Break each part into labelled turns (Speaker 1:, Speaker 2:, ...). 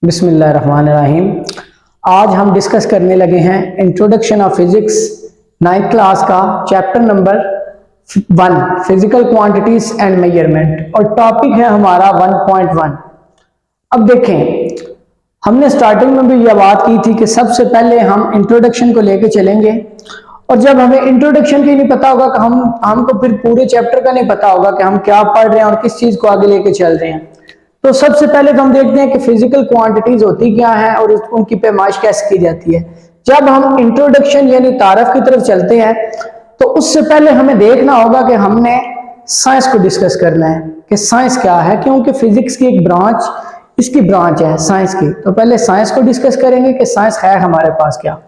Speaker 1: बिस्मिल्लाहिर्रहमानिर्रहीम। आज हम डिस्कस करने लगे हैं introduction of physics 9th class का chapter number 1 physical quantities and measurement और टॉपिक है हमारा 1.1। अब देखें, हमने स्टार्टिंग में भी यह बात की थी कि सबसे पहले हम इंट्रोडक्शन को लेके चलेंगे और जब हमें इंट्रोडक्शन की नहीं पता होगा कि हमको फिर पूरे चैप्टर का नहीं पता होगा कि हम क्या पढ़ रहे हैं और किस चीज को आगे लेके चल रहे हैं। तो सबसे पहले तो हम देखते हैं कि फिजिकल क्वांटिटीज होती क्या है और उनकी पैमाइश कैसे की जाती है। जब हम इंट्रोडक्शन यानी तारफ की तरफ चलते हैं तो उससे पहले हमें देखना होगा कि हमने साइंस को डिस्कस करना है कि साइंस क्या है, क्योंकि फिजिक्स की एक ब्रांच इसकी ब्रांच है साइंस की। तो पहले साइंस को डिस्कस करेंगे कि साइंस है हमारे पास क्या।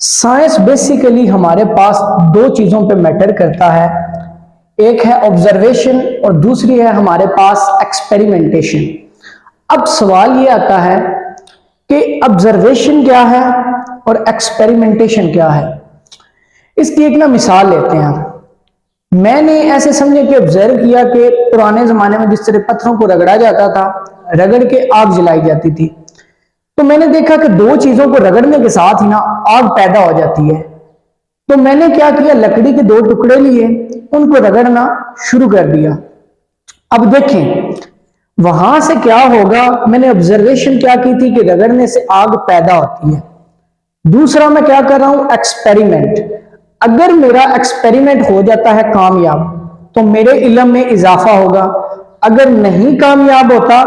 Speaker 1: साइंस बेसिकली हमारे पास दो चीजों पे मैटर करता है, एक है ऑब्जर्वेशन और दूसरी है हमारे पास एक्सपेरिमेंटेशन। अब सवाल ये आता है कि ऑब्जर्वेशन क्या है और एक्सपेरिमेंटेशन क्या है। इसकी एक मिसाल लेते हैं। मैंने ऐसे समझे कि ऑब्जर्व किया कि पुराने जमाने में जिस तरह पत्थरों को रगड़ा जाता था, रगड़ के आग जलाई जाती थी, तो मैंने देखा कि दो चीजों को रगड़ने के साथ ही आग पैदा हो जाती है। तो मैंने क्या किया, लकड़ी के दो टुकड़े लिए, उनको रगड़ना शुरू कर दिया। अब देखें वहां से क्या होगा। मैंने ऑब्जर्वेशन क्या की थी कि रगड़ने से आग पैदा होती है। दूसरा मैं क्या कर रहा हूं, एक्सपेरिमेंट। अगर मेरा एक्सपेरिमेंट हो जाता है कामयाब तो मेरे इल्म में इजाफा होगा, अगर नहीं कामयाब होता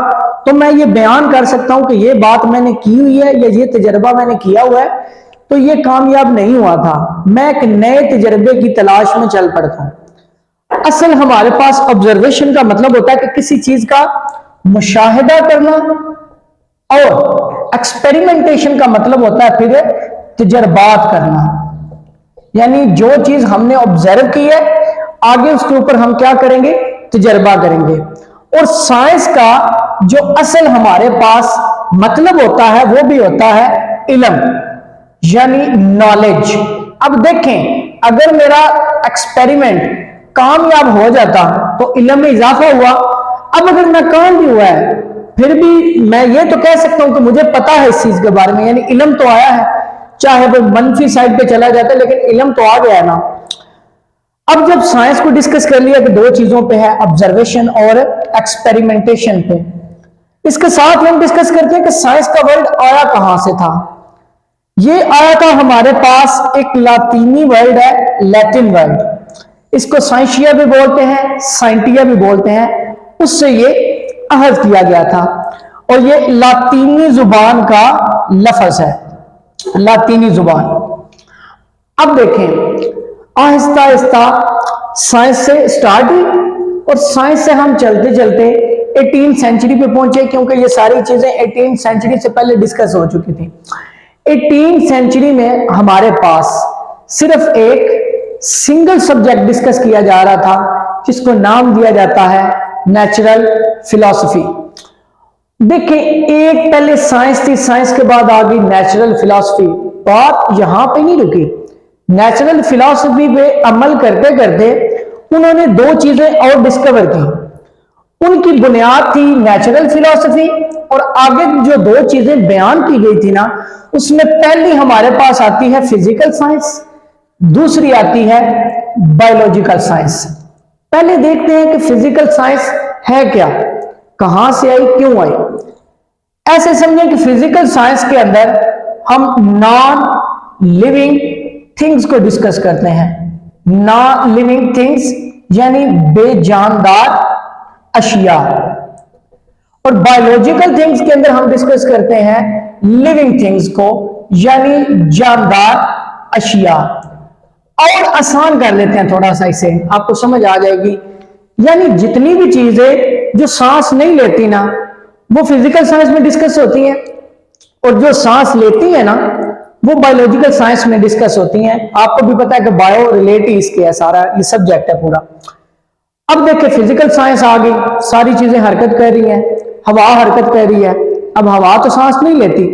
Speaker 1: तो मैं ये बयान कर सकता हूं कि ये बात मैंने की हुई है या ये तजर्बा मैंने किया हुआ है, तो ये कामयाब नहीं हुआ था, मैं एक नए तजर्बे की तलाश में चल पड़ता हूं। असल हमारे पास ऑब्जर्वेशन का मतलब होता है कि किसी चीज का मुशाहिदा करना, और एक्सपेरिमेंटेशन का मतलब होता है फिर तजर्बात करना। यानी जो चीज हमने ऑब्जर्व की है आगे उसके ऊपर हम क्या करेंगे, तजर्बा करेंगे। और साइंस का जो असल हमारे पास मतलब होता है वो भी होता है इल्म यानी नॉलेज। अब देखें, अगर मेरा एक्सपेरिमेंट कामयाब हो जाता तो इल्म में इजाफा हुआ। अब अगर नाकाम भी हुआ है फिर भी मैं ये तो कह सकता हूं कि मुझे पता है इस चीज के बारे में, यानी इल्म तो आया है, चाहे वो मंफी साइड पे चला जाता है लेकिन इल्म तो आ गया ना। अब जब साइंस को डिस्कस कर लिया कि दो चीजों पे है, ऑब्जर्वेशन और एक्सपेरिमेंटेशन पे, इसके साथ हम डिस्कस करते हैं कि साइंस का वर्ड आया कहां से था। ये आया था हमारे पास एक लातीनी वर्ड है, लैटिन वर्ड। इसको साइंशिया भी बोलते हैं, साइंटिया भी बोलते हैं, उससे ये अहद किया गया था और ये लातीनी जुबान का लफ्ज है, लातीनी जुबान। अब देखें, आहिस्ता आहिस्ता साइंस से स्टार्ट हुई और साइंस से हम चलते चलते 18th सेंचुरी पे पहुंचे, क्योंकि ये सारी चीजें 18th सेंचुरी से पहले डिस्कस हो चुकी थी। 18th सेंचुरी में हमारे पास सिर्फ एक सिंगल सब्जेक्ट डिस्कस किया जा रहा था जिसको नाम दिया जाता है नेचुरल फिलॉसफी। देखिए, एक पहले साइंस थी, साइंस के बाद आ गई नेचुरल फिलॉसफी। बात यहां पे नहीं रुकी। नेचुरल फिलॉसफी पे अमल करते करते उन्होंने दो चीजें और डिस्कवर की। उनकी बुनियाद थी नेचुरल फिलॉसफी और आगे जो दो चीजें बयान की गई थी ना, उसमें पहली हमारे पास आती है फिजिकल साइंस, दूसरी आती है बायोलॉजिकल साइंस। पहले देखते हैं कि फिजिकल साइंस है क्या, कहां से आई, क्यों आई। ऐसे समझें कि फिजिकल साइंस के अंदर हम नॉन लिविंग थिंग्स को डिस्कस करते हैं। नॉन लिविंग थिंग्स यानी बेजानदार अशिया, और बायोलॉजिकल थिंग्स के अंदर हम डिस्कस करते हैं लिविंग थिंग्स को यानी जानदार अशिया। और आसान कर लेते हैं थोड़ा सा, इसे आपको समझ आ जाएगी। यानी जितनी भी चीजें जो सांस नहीं लेती ना वो फिजिकल साइंस में डिस्कस होती हैं, और जो सांस लेती है ना वो बायोलॉजिकल साइंस में डिस्कस होती हैं। आपको भी पता है कि बायो रिलेटिव इसके है, सारा ये सब्जेक्ट है पूरा। अब देखिए, फिजिकल साइंस आ गई, सारी चीजें हरकत कर रही हैं, हवा हरकत कर रही है। अब हवा तो सांस नहीं लेती,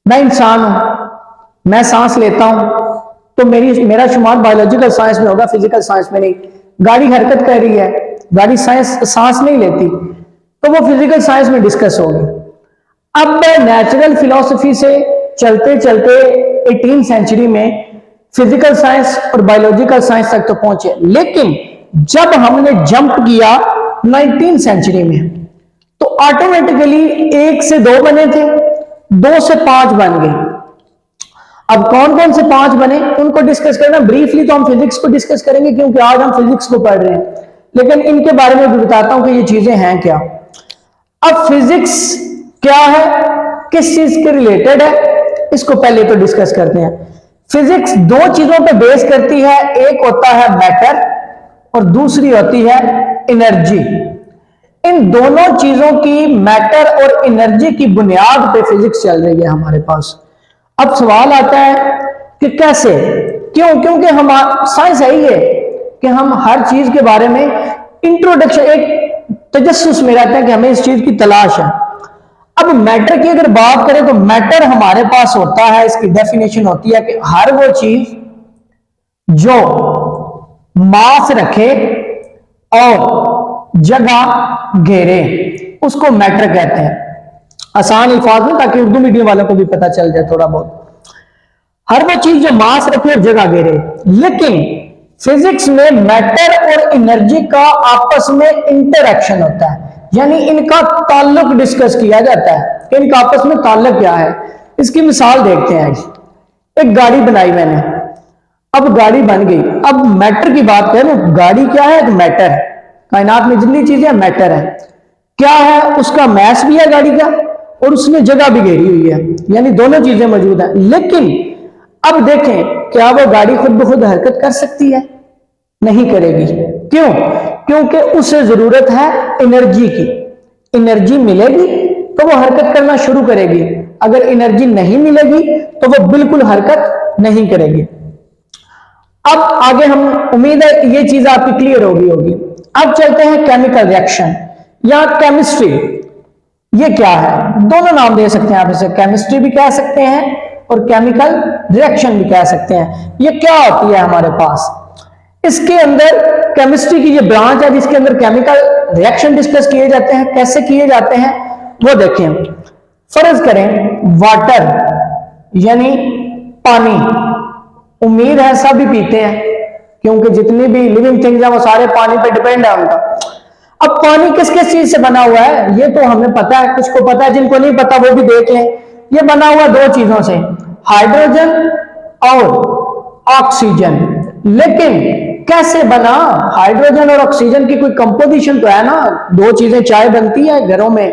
Speaker 1: मैं इंसान हूं, मैं सांस लेता हूं, तो मेरा शुमार बायोलॉजिकल साइंस में होगा, फिजिकल साइंस में नहीं। गाड़ी हरकत कर रही है, गाड़ी सांस नहीं लेती, तो वो फिजिकल साइंस में डिस्कस होगी। अब नेचुरल फिलॉसफी से चलते चलते 18वीं सेंचुरी में फिजिकल साइंस और बायोलॉजिकल साइंस तक तो पहुंचे, लेकिन जब हमने जंप किया 19वीं सेंचुरी में तो ऑटोमेटिकली 1 से 2 बने थे, 2 से 5 बन गए। अब कौन कौन से 5 बने उनको डिस्कस करना। ब्रीफली तो हम फिजिक्स को डिस्कस करेंगे क्योंकि आज हम फिजिक्स को पढ़ रहे हैं, लेकिन इनके बारे में भी बताता हूं कि ये चीजें हैं क्या। अब फिजिक्स क्या है, किस चीज के रिलेटेड है, इसको पहले तो डिस्कस करते हैं। फिजिक्स 2 चीजों पे बेस करती है, एक होता है मैटर और दूसरी होती है एनर्जी। इन दोनों चीजों की, मैटर और एनर्जी की बुनियाद पे फिजिक्स चल रही है हमारे पास। अब सवाल आता है कि कैसे, क्यों? क्योंकि हम साइंस है ही है कि हम हर चीज के बारे में इंट्रोडक्शन, एक तजस्सुस में रहते हैं कि हमें इस चीज की तलाश है। अब मैटर की अगर बात करें तो मैटर हमारे पास होता है, इसकी डेफिनेशन होती है कि हर वो चीज जो मास रखे और जगह घेरे उसको मैटर कहते हैं, आसान अल्फाज में, ताकि उर्दू मीडियम वालों को भी पता चल जाए थोड़ा बहुत। हर वो चीज जो मास रखे और जगह घेरे। लेकिन फिजिक्स में मैटर और एनर्जी का आपस में इंटरैक्शन होता है, यानी इनका ताल्लुक डिस्कस किया जाता है कि इनका आपस में ताल्लुक क्या है। इसकी मिसाल देखते हैं। एक गाड़ी बनाई मैंने, अब गाड़ी बन गई। अब मैटर की बात करें तो गाड़ी क्या है, मैटर है। कायनात में जितनी चीजें मैटर है, क्या है, उसका मैस भी है गाड़ी का और उसने जगह भी घेरी हुई है, यानी दोनों चीजें मौजूद हैं। लेकिन अब देखें, क्या वो गाड़ी खुद ब खुद हरकत कर सकती है? नहीं करेगी। क्यों? क्योंकि उसे जरूरत है एनर्जी की। एनर्जी मिलेगी तो वो हरकत करना शुरू करेगी, अगर एनर्जी नहीं मिलेगी तो वो बिल्कुल हरकत नहीं करेगी। अब आगे हम, उम्मीद है ये चीज आपकी क्लियर होगी। अब चलते हैं केमिकल रिएक्शन या केमिस्ट्री। ये क्या है? दोनों नाम दे सकते हैं आप इसे, केमिस्ट्री भी कह सकते हैं और केमिकल रिएक्शन भी कह सकते हैं। ये क्या होती है हमारे पास? इसके अंदर केमिस्ट्री की ये ब्रांच है जिसके अंदर केमिकल रिएक्शन डिस्कस किए जाते हैं। कैसे किए जाते हैं वो देखें। फर्ज करें वाटर यानी पानी, उम्मीद है सभी पीते हैं क्योंकि जितनी भी लिविंग थिंग्स हैं वो सारे पानी पे डिपेंड है उनका। अब पानी किस किस चीज से बना हुआ है ये तो हमें पता है, कुछ को पता है, जिनको नहीं पता वो भी देख लें। ये बना हुआ 2 चीजों से, हाइड्रोजन और ऑक्सीजन। लेकिन कैसे बना? हाइड्रोजन और ऑक्सीजन की कोई कंपोजिशन तो है ना। 2 चीजें, चाय बनती है घरों में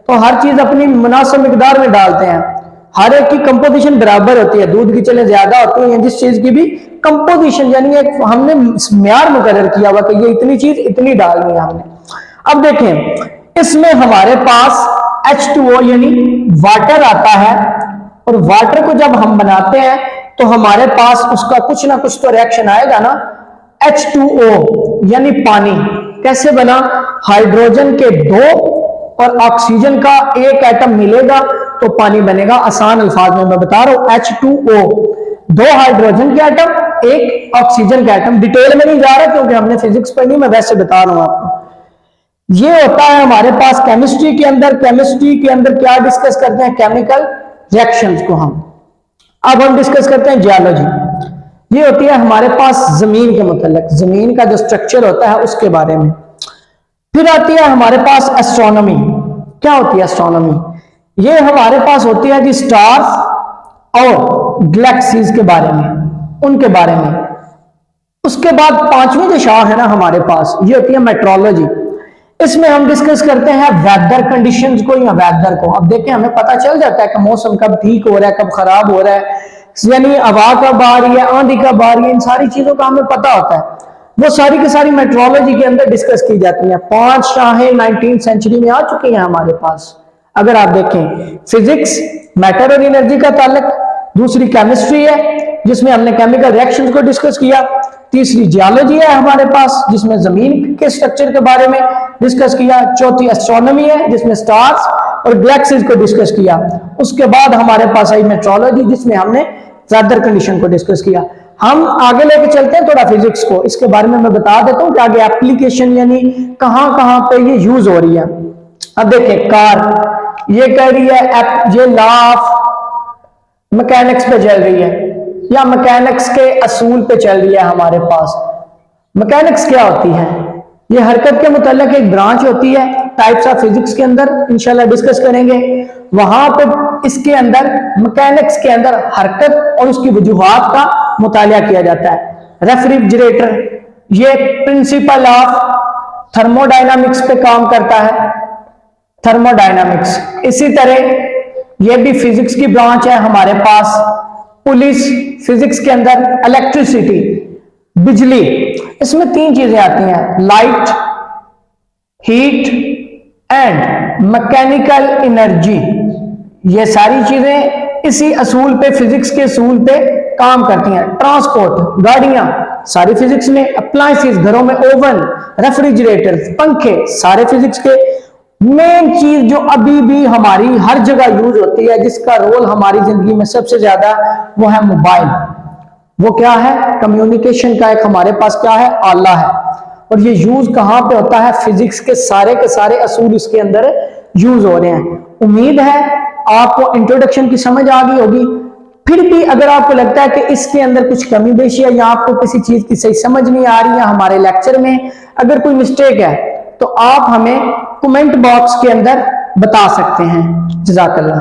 Speaker 1: तो हर चीज अपनी मुनासिब मिकदार में डालते हैं, हर एक की कंपोजिशन बराबर होती है। दूध की चले ज्यादा होती है, जिस चीज की भी कंपोजिशन, यानी एक हमने म्यार मुकर्रर किया हुआ कि ये इतनी चीज इतनी डालनी है हमने। अब देखें, इसमें हमारे पास H2O यानी वाटर आता है, और वाटर को जब हम बनाते हैं तो हमारे पास उसका कुछ ना कुछ तो रिएक्शन आएगा ना। H2O यानी पानी कैसे बना? हाइड्रोजन के 2 और ऑक्सीजन का 1 एटम मिलेगा तो पानी बनेगा। आसान अल्फाज में मैं बता रहा हूं, H2O 2 हाइड्रोजन के एटम, 1 ऑक्सीजन का एटम। डिटेल में नहीं जा रहा क्योंकि हमने फिजिक्स पढ़नी, मैं वैसे बता रहा हूं आपको। ये होता है हमारे पास केमिस्ट्री के अंदर। केमिस्ट्री के अंदर क्या डिस्कस करते हैं? केमिकल रिएक्शंस को हम। अब हम डिस्कस करते हैं जियोलॉजी। ये होती है हमारे पास जमीन के मुताल्लिक, जमीन का जो स्ट्रक्चर होता है उसके बारे में। फिर आती है हमारे पास एस्ट्रोनॉमी। क्या होती है एस्ट्रोनॉमी? ये हमारे पास होती है जी स्टार्स और गैलेक्सीज के बारे में, उनके बारे में। उसके बाद 5वीं जो शाख है ना हमारे पास, ये होती है मेट्रोलॉजी। इसमें हम डिस्कस करते हैं वेदर कंडीशंस को या वेदर को। अब देखें, हमें पता चल जाता है कि मौसम कब ठीक हो रहा है, कब खराब हो रहा है, यानी हवा कब आ रही है, आंधी कब आ रही है, इन सारी चीजों का हमें पता होता है। वो सारी की सारी मेट्रोलॉजी के अंदर डिस्कस की जाती है। 5 शाखें 19वीं सेंचुरी में आ चुकी हैं हमारे पास। अगर आप देखें, फिजिक्स मैटर और एनर्जी का ताल्लुक, दूसरी केमिस्ट्री है जिसमें हमने केमिकल रिएक्शंस को डिस्कस किया, तीसरी जियोलॉजी है हमारे पास जिसमें जमीन के स्ट्रक्चर के बारे में डिस्कस किया, चौथी एस्ट्रोनॉमी है जिसमें स्टार्स और गैलेक्सीज को डिस्कस किया। उसके बाद हमारे पास आई मेट्रोलॉजी जिसमें हमने वेदर कंडीशन को डिस्कस किया। हम आगे लेके चलते हैं थोड़ा फिजिक्स को, इसके बारे में मैं बता देता हूं कि आगे एप्लीकेशन यानी कहां कहां पे ये यूज हो रही है। अब देखिए, कार ये कह रही है ये लॉ ऑफ मैकेनिक्स पे चल रही है या मैकेनिक्स के असूल पे चल रही है हमारे पास। मैकेनिक्स क्या होती है? ये हरकत के मुताल्लिक एक ब्रांच होती है टाइप्स ऑफ फिजिक्स के अंदर, इंशाल्लाह डिस्कस करेंगे। वहां पे इसके अंदर मैकेनिक्स के अंदर हरकत और उसकी वजूहात का मुतालिया किया जाता है। रेफ्रिजरेटर ये प्रिंसिपल ऑफ थर्मोडायनामिक्स पे काम करता है, थर्मोडायनामिक्स। इसी तरह ये भी फिजिक्स की ब्रांच है हमारे पास। पुलिस फिजिक्स के अंदर इलेक्ट्रिसिटी, बिजली, इसमें तीन चीजें आती हैं, light, heat and mechanical energy. ये सारी चीजें इसी असूल पे, फिजिक्स के असूल पे काम करती हैं। ट्रांसपोर्ट, गाड़ियां सारी फिजिक्स में, अप्लायंसेस घरों में ओवन, रेफ्रिजरेटर, पंखे सारे फिजिक्स के। मेन चीज जो अभी भी हमारी हर जगह यूज होती है, जिसका रोल हमारी जिंदगी में सबसे ज्यादा, वो है मोबाइल। वो क्या है? कम्युनिकेशन का एक हमारे पास क्या है? आला है। और ये यूज कहां पे होता है? फिजिक्स के सारे असूल इसके अंदर यूज हो रहे हैं। उम्मीद है आपको इंट्रोडक्शन की समझ आ गई होगी। फिर भी अगर आपको लगता है कि इसके अंदर कुछ कमी बेशी है या आपको किसी चीज की सही समझ नहीं आ रही है हमारे लेक्चर में, अगर कोई मिस्टेक है तो आप हमें कमेंट बॉक्स के अंदर बता सकते हैं। जज़ाकल्लाह।